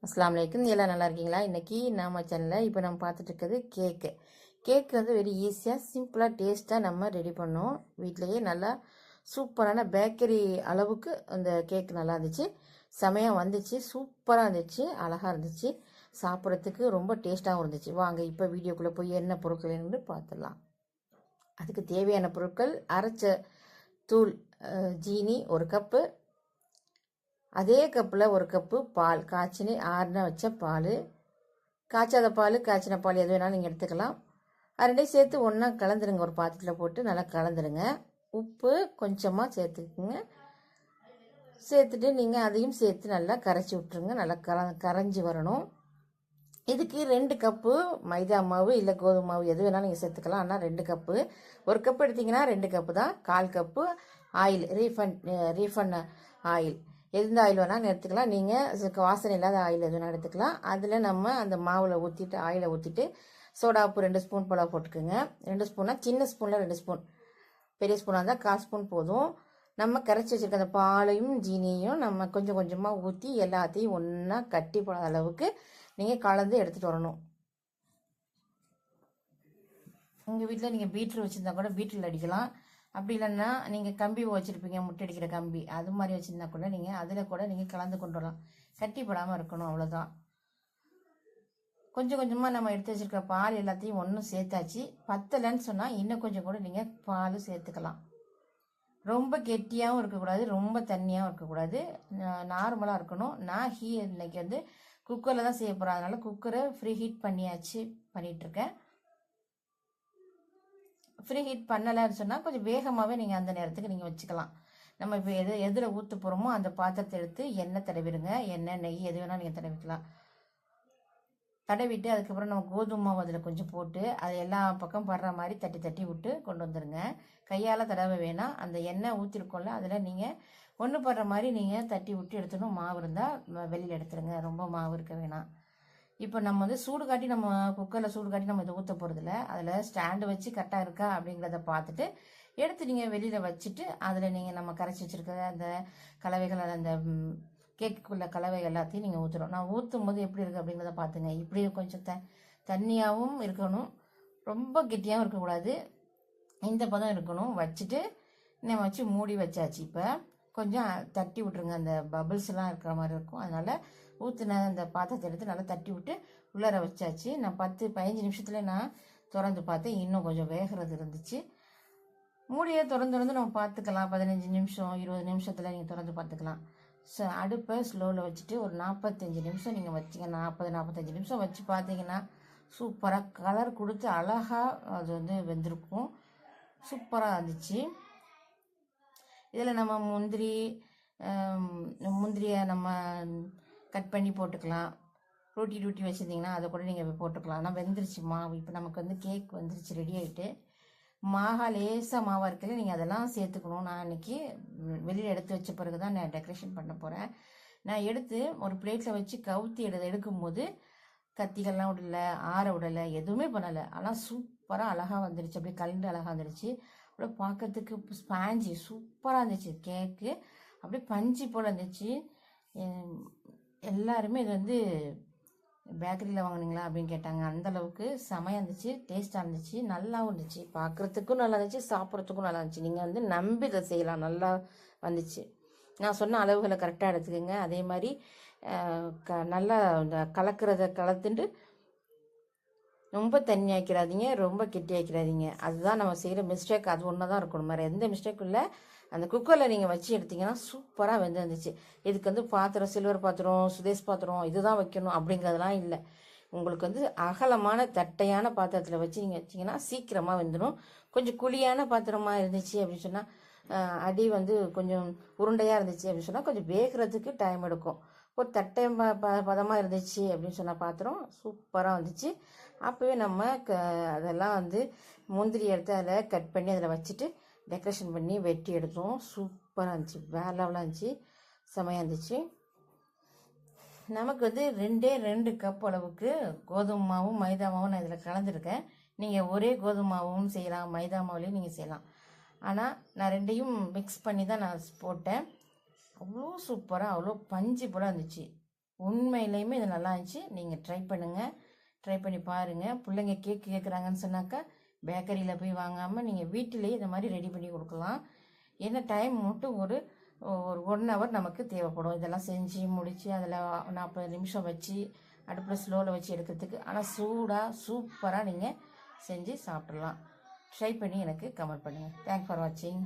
அஸ்ஸலாமு அலைக்கும். எல்லாம் நல்லா இருக்கீங்களா? இன்றைக்கி நம்ம சேனலில் இப்போ நம்ம பார்த்துட்டு இருக்கிறது கேக்கு வந்து வெரி ஈஸியாக சிம்பிளாக டேஸ்ட்டாக நம்ம ரெடி பண்ணோம். வீட்டிலையே நல்லா சூப்பரான பேக்கரி அளவுக்கு அந்த கேக் நல்லா இருந்துச்சு, செமையாக வந்துச்சு, சூப்பராக இருந்துச்சு, அழகாக இருந்துச்சு, சாப்பிட்றதுக்கு ரொம்ப டேஸ்ட்டாகவும் இருந்துச்சு. வாங்க இப்போ வீடியோக்குள்ளே போய் என்ன பொருட்கள் என்று பார்த்துடலாம். அதுக்கு தேவையான பொருட்கள்: அரைச்ச தூள் ஜீனி 1 கப்பு, அதே கப்பில் 1 கப்பு பால், காய்ச்சினு ஆறுன வச்ச பால், காய்ச்சாத பால் காய்ச்சின பால் எது வேணாலும் நீங்கள் எடுத்துக்கலாம். அது ரெண்டையும் சேர்த்து ஒன்றா கலந்துருங்க, ஒரு பாத்திரத்தில் போட்டு நல்லா கலந்துருங்க. உப்பு கொஞ்சமாக சேர்த்துக்குங்க. சேர்த்துட்டு நீங்கள் அதையும் சேர்த்து நல்லா கரைச்சி விட்ருங்க. நல்லா கரைஞ்சி வரணும். இதுக்கு 2 கப்பு மைதா மாவு இல்லை கோதுமை மாவு எது வேணாலும் நீங்கள் சேர்த்துக்கலாம். ஆனால் 2 கப்பு, 1 கப்பு எடுத்திங்கன்னா 2 கப்பு தான். 1/4 கப்பு ஆயில், ரீஃபண்ட் ஆயில், எந்த ஆயில் வேணாலும் எடுத்துக்கலாம். நீங்கள் வாசனை இல்லாத ஆயில் எது வேணாலும் எடுத்துக்கலாம். அதில் நம்ம அந்த மாவில் ஊற்றிட்டு ஆயிலை ஊற்றிட்டு சோடா உப்பு 2 ஸ்பூன் போல் போட்டுக்கோங்க. 2 ஸ்பூனா, சின்ன ஸ்பூனில் 2 ஸ்பூன், பெரிய ஸ்பூனாக இருந்தால் 1/4 ஸ்பூன் போதும். நம்ம கரைச்சி வச்சுருக்க அந்த பாலையும் ஜீனியும் நம்ம கொஞ்சம் கொஞ்சமாக ஊற்றி எல்லாத்தையும் ஒன்றா கட்டி போடாத அளவுக்கு நீங்கள் கலந்து எடுத்துகிட்டு வரணும். உங்கள் வீட்டில் நீங்கள் பீட்ரு வச்சுருந்தா கூட பீட்ரில் அடிக்கலாம். அப்படி இல்லைன்னா நீங்கள் கம்பி வச்சுருப்பீங்க, முட்டை அடிக்கிற கம்பி, அது மாதிரி வச்சுருந்தா கூட நீங்கள் அதில் கூட நீங்கள் கலந்து கொண்டு வரலாம். கட்டி போடாமல் இருக்கணும், அவ்வளோதான். கொஞ்சம் கொஞ்சமாக நம்ம எடுத்து வச்சுருக்க பால் எல்லாத்தையும் ஒன்றும் சேர்த்தாச்சு. பத்தலைன்னு சொன்னால் இன்னும் கொஞ்சம் கூட நீங்கள் பால் சேர்த்துக்கலாம். ரொம்ப கெட்டியாகவும் இருக்கக்கூடாது, ரொம்ப தண்ணியாகவும் இருக்கக்கூடாது, நார்மலாக இருக்கணும். நான் இன்னைக்கு வந்து குக்கரில் தான் செய்ய போகிறேன், அதனால் குக்கரை ஃப்ரீ ஹீட் பண்ணிகிட்ருக்கேன். ஃப்ரீ ஹீட் பண்ணலைன்னு சொன்னால் கொஞ்சம் வேகமாகவே நீங்கள் அந்த நேரத்துக்கு நீங்கள் வச்சுக்கலாம். நம்ம இப்போ எதில் ஊற்ற போகிறோமோ அந்த பாத்திரத்தை எடுத்து எண்ணெய் தடவிடுங்க. எண்ணெய், நெய் எது வேணால் நீங்கள் தடவிக்கலாம். தடவிட்டு அதுக்கப்புறம் நம்ம கோதுமை மாவு அதில் கொஞ்சம் போட்டு அதை எல்லா பக்கம் படுற மாதிரி தட்டி தட்டி விட்டு கொண்டு வந்துடுங்க. கையால் தடவை வேணாம், அந்த எண்ணெய் ஊற்றிருக்கோம்ல அதில் நீங்கள் ஒன்று படுற மாதிரி நீங்கள் தட்டி விட்டு எடுத்துடணும். மாவு இருந்தால் வெளியில் எடுத்துருங்க, ரொம்ப மாவு இருக்க வேணாம். இப்போ நம்ம வந்து சூடு காட்டி, நம்ம குக்கரில் சூடு காட்டி நம்ம இதை ஊற்ற போகிறதில்ல. அதில் ஸ்டாண்டு வச்சு கரெக்டாக இருக்கா அப்படிங்கிறத பார்த்துட்டு எடுத்து நீங்கள் வெளியில் வச்சுட்டு அதில் நீங்கள் நம்ம கரைச்சி வச்சுருக்க அந்த கலவைகள், அந்த கேக்குக்குள்ள கலவை எல்லாத்தையும் நீங்கள் ஊற்றணும். நான் ஊற்றும் போது எப்படி இருக்குது அப்படிங்கிறத பார்த்துங்க. இப்படி கொஞ்சம் தண்ணியாகவும் இருக்கணும், ரொம்ப கெட்டியாகவும் இருக்கக்கூடாது, இந்த பதம் இருக்கணும். வச்சுட்டு நம்ம வச்சு மூடி வச்சாச்சு. இப்போ கொஞ்சம் தட்டி விட்ருங்க, அந்த பபிள்ஸ்லாம் இருக்கிற மாதிரி இருக்கும். அதனால் ஊற்றின அந்த பாத்திரத்தை எடுத்து நல்லா தட்டி விட்டு உள்ளார வச்சாச்சு. நான் 10-15 நிமிஷத்துல நான் திறந்து பார்த்தேன், இன்னும் கொஞ்சம் வேகிறது இருந்துச்சு. மூடியை திறந்து நம்ம பார்த்துக்கலாம். 15 நிமிஷம் 20 நிமிஷத்தில் நீங்கள் திறந்து பார்த்துக்கலாம். அடுப்பை ஸ்லோவில் வச்சுட்டு ஒரு 45 நிமிஷம் நீங்கள் வச்சிங்க. 40-45 நிமிஷம் வச்சு பார்த்தீங்கன்னா சூப்பராக கலர் கொடுத்து அழகாக அது வந்து வெந்திருக்கும். சூப்பராக இருந்துச்சு. இதில் நம்ம முந்திரியை நம்ம கட் பண்ணி போட்டுக்கலாம். டூட்டி வச்சுருந்தீங்கன்னா அதை கூட நீங்கள் போட்டுக்கலாம். ஆனால் வெந்துருச்சு மாவு. இப்போ நமக்கு வந்து கேக் வந்துருச்சு, ரெடி ஆகிட்டு. லேசாக மாவாக இருக்கல, நீங்கள் அதெல்லாம் சேர்த்துக்கணும். நான் இன்றைக்கி வெளியில் எடுத்து வச்ச பிறகு தான் நான் டெக்கரேஷன் பண்ண போகிறேன். நான் எடுத்து ஒரு பிளேட்டில் வச்சு கவுத்தி எடுக்கும்போது கத்திகள்லாம் விடலை, ஆற விடலை, எதுவுமே பண்ணலை. ஆனால் சூப்பராக அழகாக வந்துடுச்சு. அப்படியே கலந்து அழகாக வந்துடுச்சு. அப்படியே பார்க்கறதுக்கு ஸ்பாஞ்சி சூப்பராக இருந்துச்சு. கேக்கு அப்படியே பஞ்சு போல் இருந்துச்சு. எல்லாருமே இது வந்து பேக்கரியில் வாங்கினீங்களா அப்படின்னு கேட்டாங்க. அந்தளவுக்கு செமையாக இருந்துச்சு, டேஸ்ட்டாக இருந்துச்சு, நல்லாவும் இருந்துச்சு. பார்க்குறதுக்கும் நல்லா இருந்துச்சு, சாப்பிட்றதுக்கும் நல்லா இருந்துச்சு. நீங்கள் வந்து நம்பி இதை செய்யலாம், நல்லா வந்துச்சு. நான் சொன்ன அளவுகளை கரெக்டாக எடுத்துக்கோங்க. அதே மாதிரி நல்லா இந்த கலத்துண்டு ரொம்ப தண்ணி ஆக்கிறாதீங்க, ரொம்ப கெட்டி ஆக்கிறாதீங்க. அதுதான் நம்ம செய்கிற மிஸ்டேக். அது ஒன்று தான் இருக்கணும், வேறு எந்த மிஸ்டேக்கும் இல்லை. அந்த குக்கரில் நீங்கள் வச்சு எடுத்திங்கன்னா சூப்பராக வெந்துருந்துச்சு. இதுக்கு வந்து பாத்திரம், சில்வர் பாத்திரம், சுதேஷ் பாத்திரம் இதுதான் வைக்கணும் அப்படிங்கிறதுலாம் இல்லை. உங்களுக்கு வந்து அகலமான தட்டையான பாத்திரத்தில் வச்சு நீங்கள் வச்சிங்கன்னா சீக்கிரமாக வெந்துடும். கொஞ்சம் குழியான பாத்திரமாக இருந்துச்சு அப்படின்னு சொன்னால், அடி வந்து கொஞ்சம் உருண்டையாக இருந்துச்சு அப்படின்னு சொன்னால் கொஞ்சம் வேகிறதுக்கு டைம் எடுக்கும். ஒரு தட்டை பதமாக இருந்துச்சு அப்படின்னு சொன்னால் பாத்திரம் சூப்பராக வந்துச்சு. அப்போவே நம்ம அதெல்லாம் வந்து முந்திரி எடுத்து அதில் கட் பண்ணி அதில் வச்சுட்டு டெக்கரேஷன் பண்ணி வெட்டி எடுத்தோம். சூப்பராக இருந்துச்சு, வேற லெவலாக இருந்துச்சு, செமையாக இருந்துச்சு. நமக்கு வந்து 2 கப் அளவுக்கு கோதுமை மாவும் மைதா மாவும் நான் இதில் கலந்துருக்கேன். நீங்கள் ஒரே கோதுமை மாவும் செய்யலாம், மைதா மாவுலேயும் நீங்கள் செய்யலாம். ஆனால் நான் 2யும் மிக்ஸ் பண்ணி தான் நான் போட்டேன். அவ்வளோ சூப்பராக, அவ்வளோ பஞ்சு போல் இருந்துச்சு. உண்மையிலையுமே இது நல்லா இருந்துச்சு. நீங்கள் ட்ரை பண்ணுங்கள், ட்ரை பண்ணி பாருங்கள். பிள்ளைங்க கேக் கேட்குறாங்கன்னு சொன்னாக்கா பேக்கரியில் போய் வாங்காமல் நீங்கள் வீட்டிலேயே இந்த மாதிரி ரெடி பண்ணி கொடுக்கலாம். என்ன டைம் மட்டும் ஒரு ஒரு 1 ஹவர் நமக்கு தேவைப்படும். இதெல்லாம் செஞ்சு முடித்து அதில் 40 நிமிஷம் வச்சு அடுப்பில் ஸ்லோவில் வச்சு எடுக்கிறதுக்கு. ஆனால் சூடாக சூப்பராக நீங்கள் செஞ்சு சாப்பிட்றலாம். ட்ரை பண்ணி எனக்கு கமெண்ட் பண்ணுங்கள். தேங்க்ஸ் ஃபார் வாட்சிங்.